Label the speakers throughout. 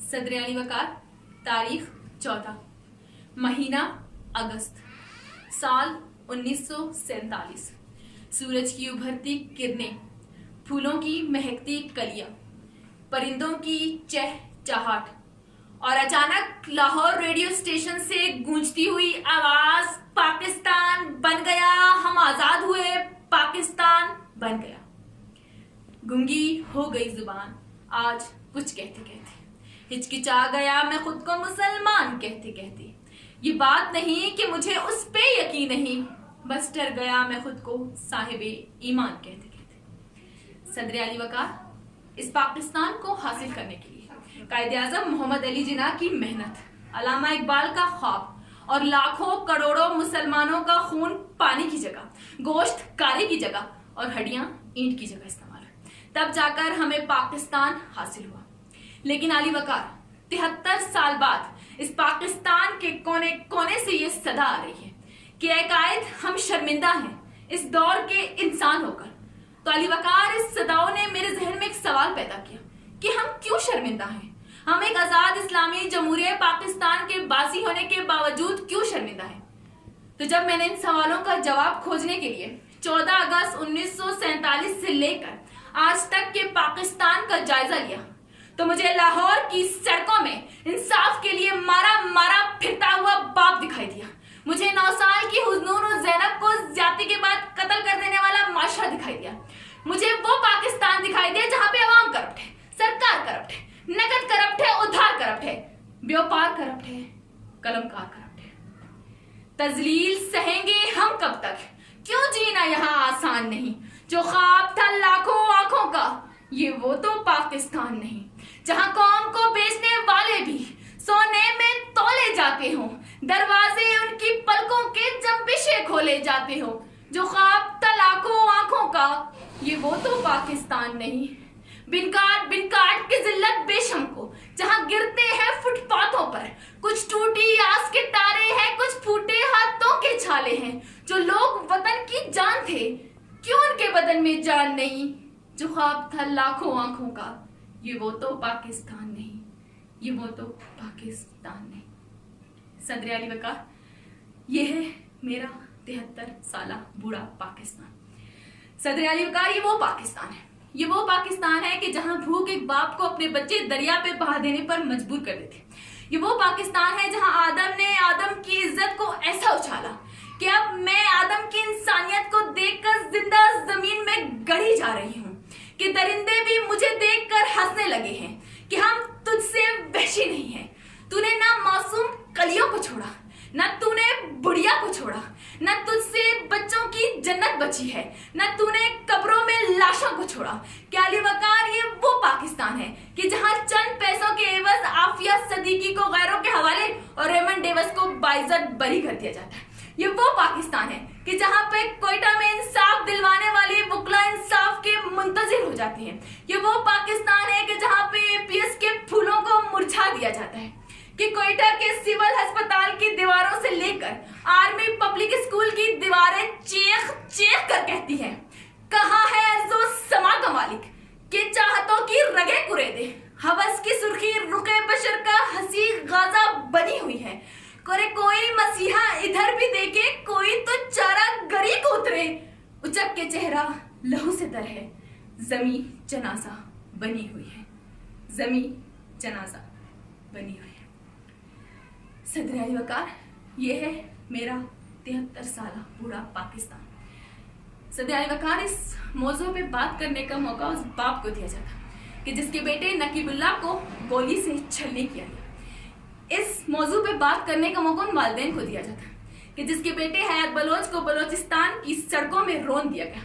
Speaker 1: सदर अली वकार, तारीख 14 महीना अगस्त, साल 1947। सूरज की उभरती किरणें, फूलों की महकती कलियां, परिंदों की चहचहाट और अचानक लाहौर रेडियो स्टेशन से गूंजती हुई आवाज, पाकिस्तान बन गया, हम आजाद हुए, पाकिस्तान बन गया। गूंगी हो गई जुबान आज कुछ कहते कहते, हिचकिचा गया मैं खुद को मुसलमान कहते कहते। ये बात नहीं कि मुझे उस पे यकीन नहीं, बस डर गया मैं खुद को साहिबे ईमान कहते कहते। सदर अली वकार, इस पाकिस्तान को हासिल करने के लिए कायद-ए-आज़म मोहम्मद अली जिन्ना की मेहनत, अल्लामा इकबाल का ख्वाब और लाखों करोड़ों मुसलमानों का खून पानी की जगह, गोश्त कारे की जगह और हड्डियां ईंट की जगह इस्तेमाल, तब जाकर हमें पाकिस्तान हासिल हुआ। लेकिन अली वकार, 73 साल बाद इस पाकिस्तान के कोने कोने से ये सदा आ रही है कि ऐ कायद, हम शर्मिंदा हैं इस दौर के इंसान होकर। तो अली वकार, इस सदाओं ने मेरे जहन में एक सवाल पैदा किया कि हम क्यों शर्मिंदा हैं, हम एक आजाद इस्लामी जमहूरियत पाकिस्तान के बासी होने के बावजूद क्यों शर्मिंदा हैं। तो जब मैंने इन सवालों का जवाब खोजने के लिए 14 अगस्त 1947 से लेकर आज तक के पाकिस्तान का जायजा लिया, तो मुझे लाहौर की सड़कों में इंसाफ के लिए मारा मारा फिरता हुआ बाप दिखाई दिया। मुझे 9 साल की हुजनूर और ज़ैनब को ज्यादती के बाद कत्ल कर देने वाला माशरा दिखाई दिया। मुझे वो पाकिस्तान दिखाई दिया जहां पे अवाम करप्ट है, सरकार करप्ट है, नकद करप्ट है, उधार करप्ट है, व्यापार करप्ट है, कलमकार करप्ट है। तजलील सहेंगे हम कब तक, क्यों जीना यहाँ आसान नहीं। जो ख्वाब था लाखों आंखों का, ये वो तो पाकिस्तान नहीं जहां कौम को बेचने वाले भी सोने में तोले जाते हो, दरवाजे उनकी पलकों के जंबिशे खोले जाते हो। जो ख्वाब था लाखों आंखों का, ये वो तो पाकिस्तान नहीं। बिन काट की जिल्लत बेशम को जहां गिरते हैं फुटपाथों पर, कुछ टूटी आस के तारे हैं, कुछ फूटे हाथों के छाले हैं। जो लोग वतन की जान थे, क्यों उनके बदन में जान नहीं। जो ख्वाब था लाखों आंखों का, ये वो तो पाकिस्तान नहीं, ये वो तो पाकिस्तान नहीं। सदर अली वकार, ये है मेरा 73 साला बूढ़ा पाकिस्तान। सदर अली वकार, ये वो पाकिस्तान है, ये वो पाकिस्तान है कि जहां भूख एक बाप को अपने बच्चे दरिया पे बहा देने पर मजबूर कर देते। ये वो पाकिस्तान है जहां आदम ने आदम की इज्जत को ऐसा उछाला कि अब मैं आदम की इंसानियत को देखकर जिंदा जमीन में गड़ी जा रही हूँ, कि दरिंदे भी मुझे देखकर हंसने लगे हैं कि हम तुझसे वहशी नहीं हैं। तूने ना मासूम कलियों को छोड़ा, ना तूने बुढ़िया को छोड़ा, ना तुझसे बच्चों की जन्नत बची है, ना तूने कब्रों में लाशों को छोड़ा। क्या अली वकार, ये वो पाकिस्तान है कि जहां चंद पैसों के एवज आफिया सदीकी को गैरों के हवाले और रेमंड डेविस को बाइज्जत बरी कर दिया जाता है। ये वो पाकिस्तान है कि जहां पे कोयटा में इंसाफ दिलवाने वाली वकला इंसाफ के मुंतजिर हो जाती हैं। ये वो पाकिस्तान है कि जहां पे एपीएस के फूलों को मुरझा दिया जाता है, कि कोयटा के सिविल अस्पताल की दीवारों से लेकर आर्मी पब्लिक स्कूल की दीवारें चीख चीख कर कहती हैं, कहाँ है अर्ज़ो समा का मालिक, कि चाहतों की रगे कुरेदे, हवस की सुर्खी रुके बशर का हंसी गाजा बनी हुई है। करे कोई मसीहा इधर भी देखे, कोई तो चारा गरी को उतरे, उचक के चेहरा लहू से तर है, जमी जनाजा बनी हुई है, जमी जनाजा बनी हुई है। सदर अली वकार, ये है मेरा 73 साला बूढ़ा पाकिस्तान। सदर अली वकार, इस मौजू पे बात करने का मौका उस बाप को दिया जाता कि जिसके बेटे नकीबुल्लाह को गोली से छलनी किया गया। इस मौजू पे बात करने का मौका उन वालिदैन को दिया जाता कि जिसके बेटे हयात बलोच को बलोचिस्तान की सड़कों में रोन दिया गया।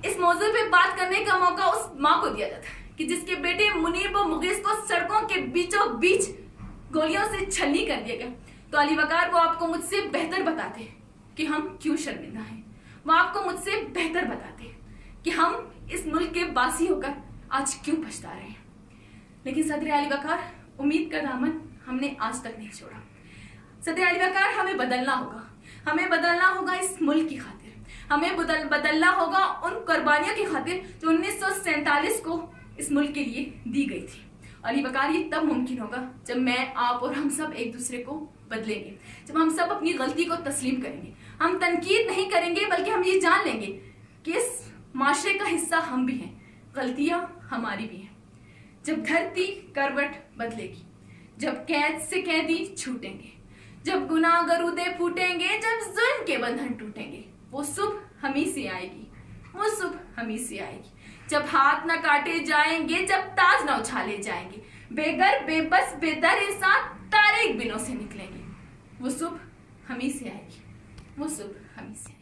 Speaker 1: इस मौजू पे बात करने का मौका उस माँ को दिया जाता कि जिसके बेटे मुनीब और मुगीस को सड़कों के बीचों बीच गोलियों से छलनी कर दिया गया। तो अली वकार, वो आपको मुझसे बेहतर बताते कि हम क्यों शर्मिंदा हैं, वो आपको मुझसे बेहतर बताते कि हम इस मुल्क के बासी होकर आज क्यों पछता रहे हैं। लेकिन सदर अली वकार, उम्मीद का दामन हमने आज तक नहीं छोड़ा। सदर अली वकार, हमें बदलना होगा, हमें बदलना होगा इस मुल्क की खातिर, हमें बदलना होगा उन कुर्बानियों की खातिर जो 1947 को इस मुल्क के लिए दी गई थी। اور یہ وقار یہ تب ممکن ہوگا جب میں آپ اور ہم سب ایک دوسرے کو بدلیں گے، جب ہم سب اپنی غلطی کو تسلیم کریں گے، ہم تنقید نہیں کریں گے بلکہ ہم یہ جان لیں گے کہ اس معاشرے کا حصہ ہم بھی ہیں، غلطیاں ہماری بھی ہیں۔ جب دھرتی کروٹ بدلے گی، جب قید سے قیدی چھوٹیں گے، جب گناہ گرودے پھوٹیں گے، جب ظلم کے بندھن ٹوٹیں گے، وہ صبح ہمیں سے آئے گی، وہ صبح ہمیں سے آئے گی۔ جب ہاتھ نہ کاٹے جائیں گے، جب تاج نہ اچھالے جائیں گے، بے گھر بے بس بے در انسان تارے ایک بنوں سے نکلیں گے، وہ صبح ہمیں سے آئے گی، وہ صبح ہمیں سے آئے گی۔